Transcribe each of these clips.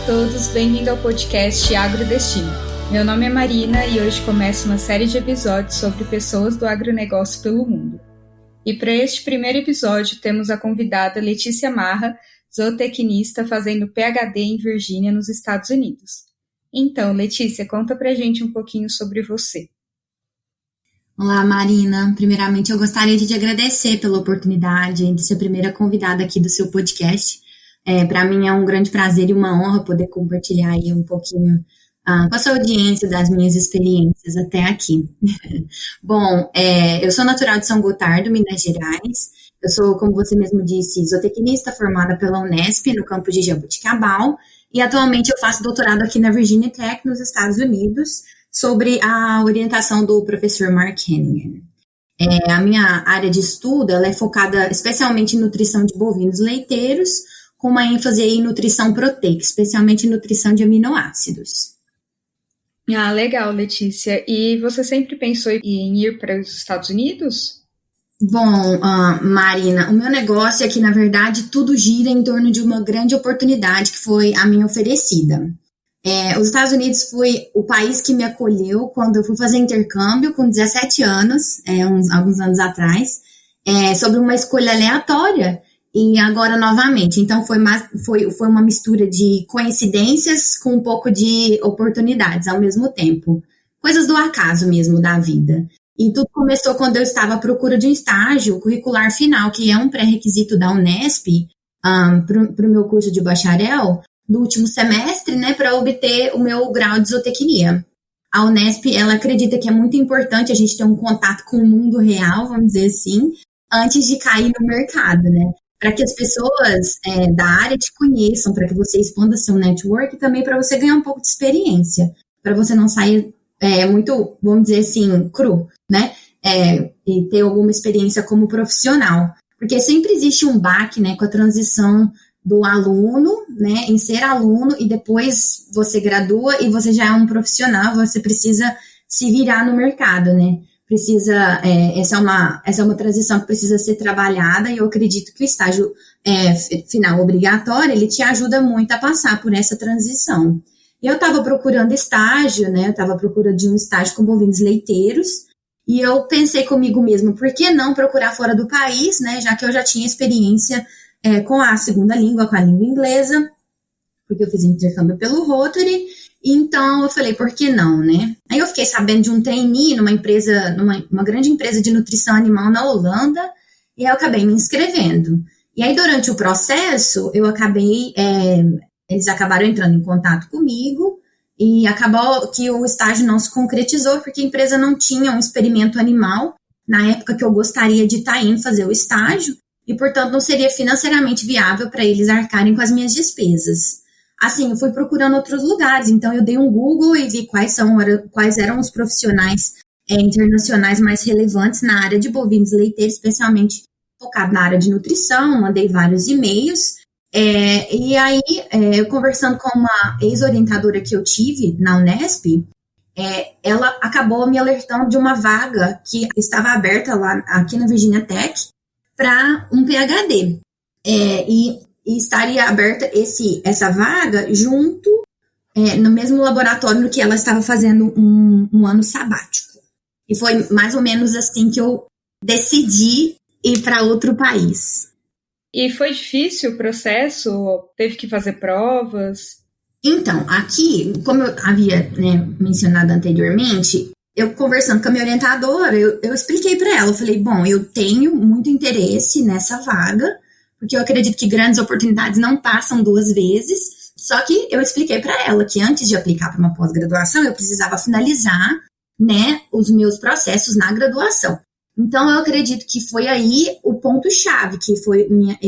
todos, bem-vindo ao podcast Agrodestino. Meu nome é Marina e hoje começa uma série de episódios sobre pessoas do agronegócio pelo mundo. E para este primeiro episódio temos a convidada Letícia Marra, zootecnista fazendo PhD em Virgínia, nos Estados Unidos. Então, Letícia, conta pra gente um pouquinho sobre você. Olá, Marina. Primeiramente, eu gostaria de te agradecer pela oportunidade de ser a primeira convidada aqui do seu podcast. Para mim é um grande prazer e uma honra poder compartilhar aí um pouquinho com a sua audiência das minhas experiências até aqui. Bom, eu sou natural de São Gotardo, Minas Gerais. Eu sou, como você mesmo disse, zootecnista formada pela Unesp no campus de Jaboticabal e atualmente eu faço doutorado aqui na Virginia Tech, nos Estados Unidos, sobre a orientação do professor Mark Hennigan. A minha área de estudo ela é focada especialmente em nutrição de bovinos leiteiros, com uma ênfase em nutrição proteica, especialmente em nutrição de aminoácidos. Ah, legal, Letícia. E você sempre pensou em ir para os Estados Unidos? Bom, Marina, o meu negócio é que, na verdade, tudo gira em torno de uma grande oportunidade que foi a minha oferecida. Os Estados Unidos foi o país que me acolheu quando eu fui fazer intercâmbio com 17 anos, alguns anos atrás, sobre uma escolha aleatória. E agora novamente, então foi uma mistura de coincidências com um pouco de oportunidades ao mesmo tempo. Coisas do acaso mesmo da vida. E tudo começou quando eu estava à procura de um estágio curricular final, que é um pré-requisito da Unesp para o meu curso de bacharel, do último semestre, né, para obter o meu grau de zootecnia. A Unesp, ela acredita que é muito importante a gente ter um contato com o mundo real, vamos dizer assim, antes de cair no mercado, né? Para que as pessoas da área te conheçam, para que você expanda seu network e também para você ganhar um pouco de experiência, para você não sair muito, vamos dizer assim, cru, né? E ter alguma experiência como profissional. Porque sempre existe um baque, né, com a transição do aluno, né, em ser aluno e depois você gradua e você já é um profissional, você precisa se virar no mercado, né? Essa é uma transição que precisa ser trabalhada e eu acredito que o estágio final obrigatório, ele te ajuda muito a passar por essa transição. E eu estava procurando estágio, né, eu estava procurando de um estágio com bovinos leiteiros e eu pensei comigo mesmo, por que não procurar fora do país, né, já que eu já tinha experiência com a segunda língua, com a língua inglesa, porque eu fiz intercâmbio pelo Rotary. Então, eu falei, por que não, né? Aí eu fiquei sabendo de um trainee numa grande empresa de nutrição animal na Holanda, e aí eu acabei me inscrevendo. E aí, durante o processo, eles acabaram entrando em contato comigo, e acabou que o estágio não se concretizou, porque a empresa não tinha um experimento animal na época que eu gostaria de estar indo fazer o estágio, e, portanto, não seria financeiramente viável para eles arcarem com as minhas despesas. Assim, eu fui procurando outros lugares, então eu dei um Google e vi quais eram os profissionais internacionais mais relevantes na área de bovinos leiteiros, especialmente focado na área de nutrição, mandei vários e-mails, e aí, eu conversando com uma ex-orientadora que eu tive na Unesp, ela acabou me alertando de uma vaga que estava aberta lá aqui na Virginia Tech para um PhD, e estaria aberta essa vaga junto no mesmo laboratório no que ela estava fazendo um ano sabático. E foi mais ou menos assim que eu decidi ir para outro país. E foi difícil o processo? Teve que fazer provas? Então, aqui, como eu havia mencionado anteriormente, eu conversando com a minha orientadora, eu expliquei para ela, eu falei, bom, eu tenho muito interesse nessa vaga, porque eu acredito que grandes oportunidades não passam duas vezes, só que eu expliquei para ela que antes de aplicar para uma pós-graduação, eu precisava finalizar, né, os meus processos na graduação. Então, eu acredito que foi aí o ponto-chave, que foi minha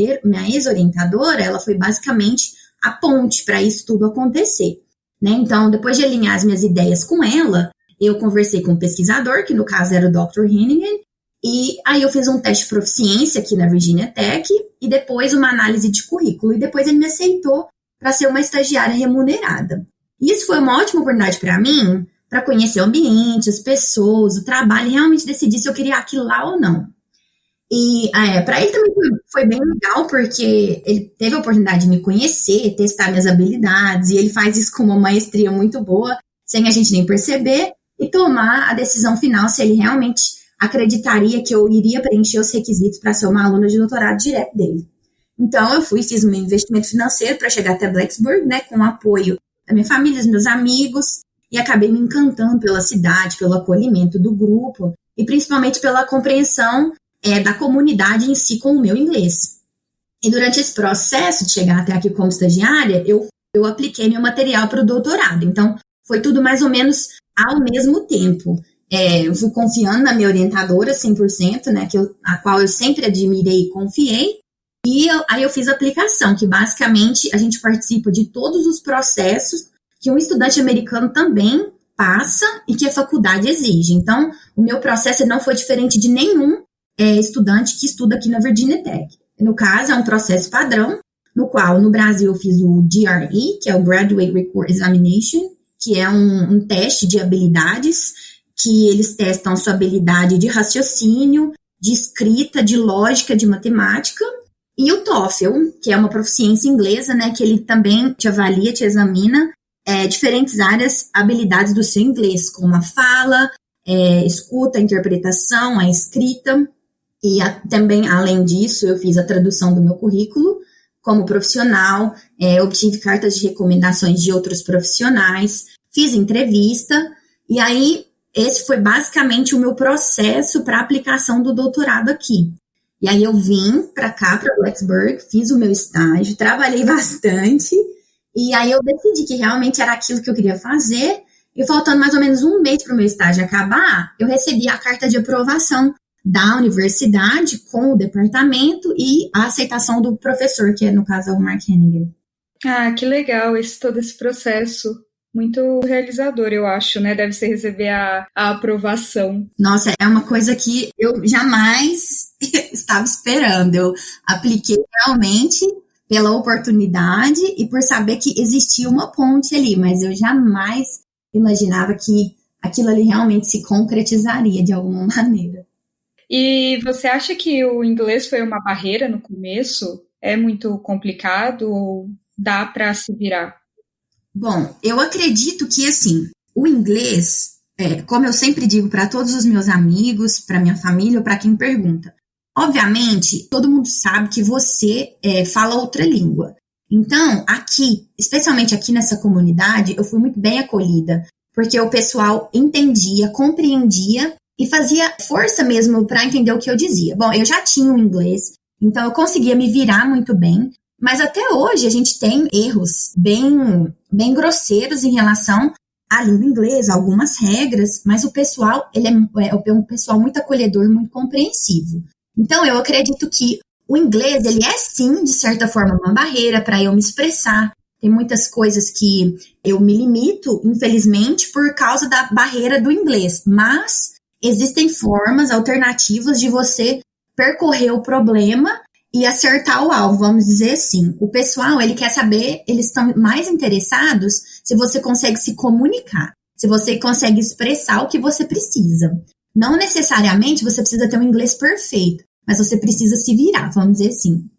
ex-orientadora, ela foi basicamente a ponte para isso tudo acontecer, né? Então, depois de alinhar as minhas ideias com ela, eu conversei com um pesquisador, que no caso era o Dr. Hennigan, e aí eu fiz um teste de proficiência aqui na Virginia Tech e depois uma análise de currículo. E depois ele me aceitou para ser uma estagiária remunerada. E isso foi uma ótima oportunidade para mim, para conhecer o ambiente, as pessoas, o trabalho e realmente decidir se eu queria aquilo lá ou não. E para ele também foi bem legal, porque ele teve a oportunidade de me conhecer, testar minhas habilidades, e ele faz isso com uma maestria muito boa, sem a gente nem perceber, e tomar a decisão final se ele realmente acreditaria que eu iria preencher os requisitos para ser uma aluna de doutorado direto dele. Então, eu fiz um investimento financeiro para chegar até Blacksburg, né, com o apoio da minha família, dos meus amigos, e acabei me encantando pela cidade, pelo acolhimento do grupo, e principalmente pela compreensão da comunidade em si com o meu inglês. E durante esse processo de chegar até aqui como estagiária, eu apliquei meu material para o doutorado. Então, foi tudo mais ou menos ao mesmo tempo. Eu fui confiando na minha orientadora 100%, né, a qual eu sempre admirei e confiei. E aí eu fiz a aplicação, que basicamente a gente participa de todos os processos que um estudante americano também passa e que a faculdade exige. Então, o meu processo não foi diferente de nenhum estudante que estuda aqui na Virginia Tech. No caso, é um processo padrão, no qual, no Brasil, eu fiz o GRE, que é o Graduate Record Examination, que é um teste de habilidades, que eles testam sua habilidade de raciocínio, de escrita, de lógica, de matemática, e o TOEFL, que é uma proficiência inglesa, né, que ele também te avalia, te examina diferentes áreas, habilidades do seu inglês, como a fala, escuta, a interpretação, a escrita. E também, além disso, eu fiz a tradução do meu currículo como profissional, obtive cartas de recomendações de outros profissionais, fiz entrevista, e aí esse foi basicamente o meu processo para a aplicação do doutorado aqui. E aí eu vim para cá, para Blacksburg, fiz o meu estágio, trabalhei bastante, e aí eu decidi que realmente era aquilo que eu queria fazer, e faltando mais ou menos um mês para o meu estágio acabar, eu recebi a carta de aprovação da universidade com o departamento e a aceitação do professor, que no caso é o Mark Hennigan. Ah, que legal todo esse processo. Muito realizador, eu acho, né? Deve ser receber a aprovação. Nossa, é uma coisa que eu jamais estava esperando. Eu apliquei realmente pela oportunidade e por saber que existia uma ponte ali, mas eu jamais imaginava que aquilo ali realmente se concretizaria de alguma maneira. E você acha que o inglês foi uma barreira no começo? É muito complicado ou dá para se virar? Bom, eu acredito que, assim, o inglês, como eu sempre digo para todos os meus amigos, para minha família ou para quem pergunta, obviamente, todo mundo sabe que você fala outra língua. Então, aqui, especialmente aqui nessa comunidade, eu fui muito bem acolhida, porque o pessoal entendia, compreendia e fazia força mesmo para entender o que eu dizia. Bom, eu já tinha o inglês, então eu conseguia me virar muito bem, mas até hoje a gente tem erros bem grosseiros em relação à língua inglesa, algumas regras, mas o pessoal, ele é um pessoal muito acolhedor, muito compreensivo. Então, eu acredito que o inglês, ele é sim, de certa forma, uma barreira para eu me expressar. Tem muitas coisas que eu me limito, infelizmente, por causa da barreira do inglês, mas existem formas alternativas de você percorrer o problema e acertar o alvo, vamos dizer assim. O pessoal, ele quer saber, eles estão mais interessados se você consegue se comunicar, se você consegue expressar o que você precisa. Não necessariamente você precisa ter um inglês perfeito, mas você precisa se virar, vamos dizer assim.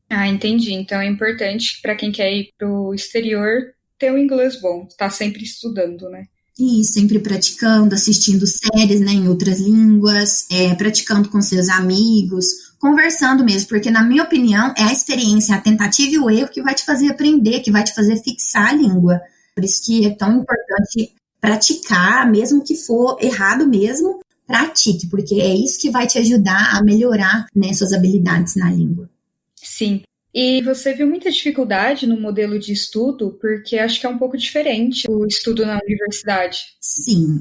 Ah, entendi. Então é importante para quem quer ir para o exterior ter um inglês bom, estar sempre estudando, né? E sempre praticando, assistindo séries, né, em outras línguas, praticando com seus amigos, conversando mesmo, porque na minha opinião é a experiência, a tentativa e o erro que vai te fazer aprender, que vai te fazer fixar a língua. Por isso que é tão importante praticar, mesmo que for errado mesmo, pratique, porque é isso que vai te ajudar a melhorar, né, suas habilidades na língua. Sim. E você viu muita dificuldade no modelo de estudo, porque acho que é um pouco diferente o estudo na universidade. Sim.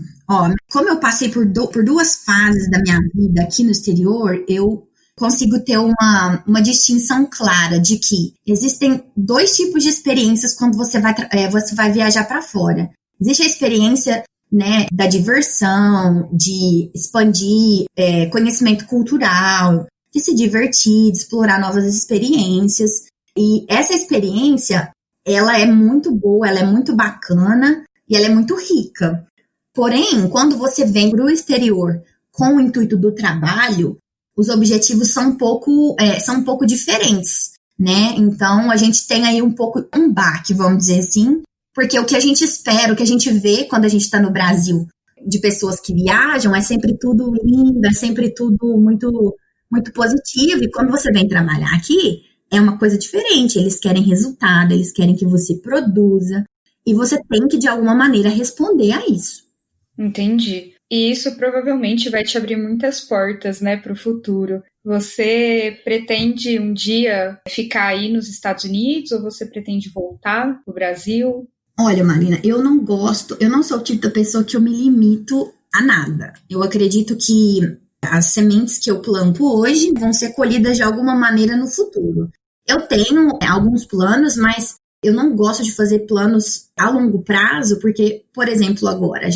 Como eu passei por duas fases da minha vida aqui no exterior, eu consigo ter uma distinção clara de que existem dois tipos de experiências quando você vai viajar para fora. Existe a experiência, né, da diversão, de expandir conhecimento cultural, de se divertir, de explorar novas experiências. E essa experiência, ela é muito boa, ela é muito bacana e ela é muito rica. Porém, quando você vem para o exterior com o intuito do trabalho, os objetivos são um pouco diferentes, né? Então, a gente tem aí um pouco um baque, vamos dizer assim, porque o que a gente espera, o que a gente vê quando a gente está no Brasil, de pessoas que viajam, é sempre tudo lindo, é sempre tudo muito, muito positivo. E quando você vem trabalhar aqui, é uma coisa diferente. Eles querem resultado, eles querem que você produza, e você tem que, de alguma maneira, responder a isso. Entendi. E isso provavelmente vai te abrir muitas portas, né, para o futuro. Você pretende um dia ficar aí nos Estados Unidos ou você pretende voltar para o Brasil? Olha, Marina, eu não sou o tipo da pessoa que eu me limito a nada. Eu acredito que as sementes que eu planto hoje vão ser colhidas de alguma maneira no futuro. Eu tenho alguns planos, mas eu não gosto de fazer planos a longo prazo, porque, por exemplo, agora,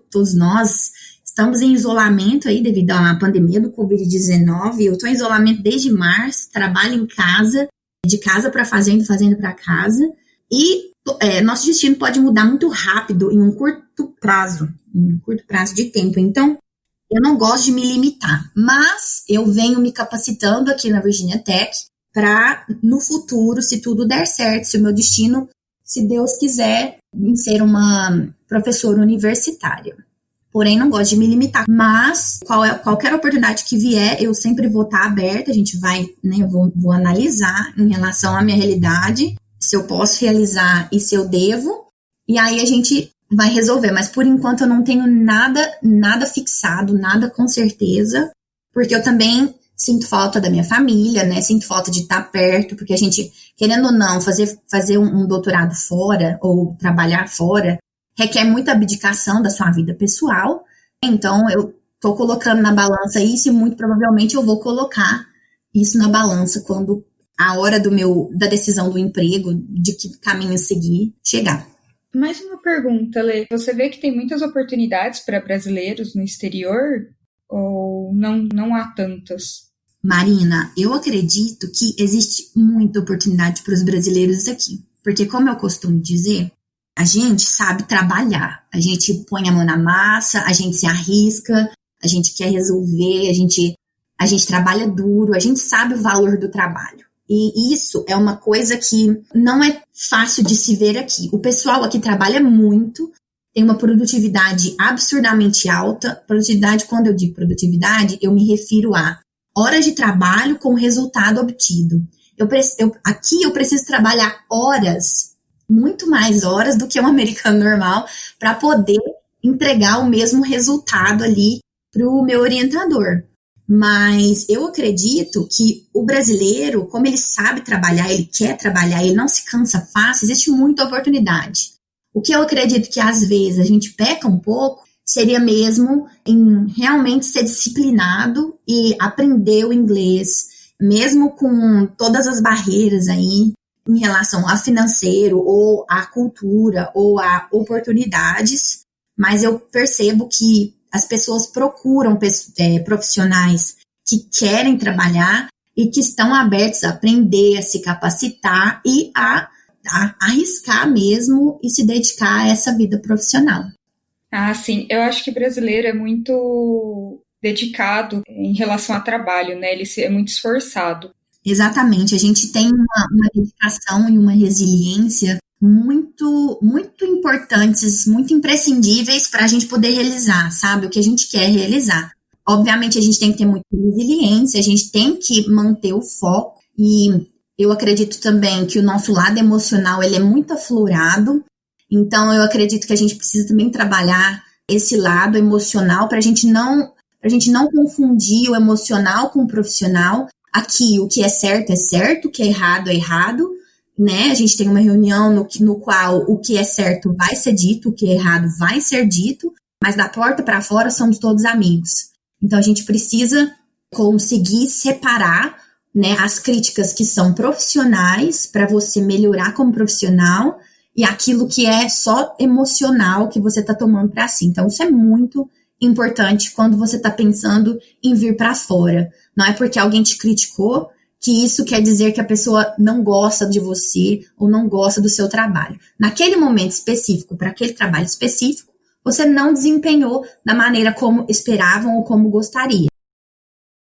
todos nós estamos em isolamento aí devido à pandemia do Covid-19. Eu estou em isolamento desde março, trabalho em casa, de casa para fazenda, fazenda para casa, e nosso destino pode mudar muito rápido em um curto prazo de tempo. Então, eu não gosto de me limitar, mas eu venho me capacitando aqui na Virginia Tech para, no futuro, se tudo der certo, se o meu destino, se Deus quiser, em ser uma professora universitária. Porém, não gosto de me limitar. Mas, qualquer oportunidade que vier, eu sempre vou estar aberta. A gente vai, né, eu vou analisar em relação à minha realidade, se eu posso realizar e se eu devo. E aí a gente vai resolver. Mas, por enquanto, eu não tenho nada fixado, nada com certeza. Porque eu também sinto falta da minha família, né? Sinto falta de estar perto, porque a gente, querendo ou não, fazer um doutorado fora ou trabalhar fora requer muita abdicação da sua vida pessoal. Então, eu estou colocando na balança isso e muito provavelmente eu vou colocar isso na balança quando a hora da decisão do emprego, de que caminho seguir, chegar. Mais uma pergunta, Lê. Você vê que tem muitas oportunidades para brasileiros no exterior ou não há tantas? Marina, eu acredito que existe muita oportunidade para os brasileiros aqui. Porque, como eu costumo dizer, a gente sabe trabalhar. A gente põe a mão na massa, a gente se arrisca, a gente quer resolver, a gente trabalha duro, a gente sabe o valor do trabalho. E isso é uma coisa que não é fácil de se ver aqui. O pessoal aqui trabalha muito, tem uma produtividade absurdamente alta. Produtividade, quando eu digo produtividade, eu me refiro a horas de trabalho com resultado obtido. Aqui eu preciso trabalhar horas, muito mais horas do que um americano normal, para poder entregar o mesmo resultado ali para o meu orientador. Mas eu acredito que o brasileiro, como ele sabe trabalhar, ele quer trabalhar, ele não se cansa fácil, existe muita oportunidade. O que eu acredito que às vezes a gente peca um pouco seria mesmo em realmente ser disciplinado e aprender o inglês, mesmo com todas as barreiras aí em relação a financeiro, ou a cultura, ou a oportunidades. Mas eu percebo que as pessoas procuram profissionais que querem trabalhar e que estão abertos a aprender, a se capacitar e a arriscar mesmo e se dedicar a essa vida profissional. Ah, sim. Eu acho que brasileiro é muito dedicado em relação ao trabalho, né? Ele é muito esforçado. Exatamente. A gente tem uma dedicação e uma resiliência muito, muito importantes, muito imprescindíveis para a gente poder realizar, sabe? O que a gente quer realizar. Obviamente, a gente tem que ter muita resiliência, a gente tem que manter o foco, e eu acredito também que o nosso lado emocional, ele é muito aflorado, então eu acredito que a gente precisa também trabalhar esse lado emocional para a gente não confundir o emocional com o profissional. Aqui, o que é certo, o que é errado, né? A gente tem uma reunião no qual o que é certo vai ser dito, o que é errado vai ser dito, mas da porta para fora somos todos amigos. Então, a gente precisa conseguir separar, né, as críticas que são profissionais para você melhorar como profissional e aquilo que é só emocional que você está tomando para si. Então, isso é muito importante quando você está pensando em vir para fora. Não é porque alguém te criticou que isso quer dizer que a pessoa não gosta de você ou não gosta do seu trabalho. Naquele momento específico, para aquele trabalho específico, você não desempenhou da maneira como esperavam ou como gostaria.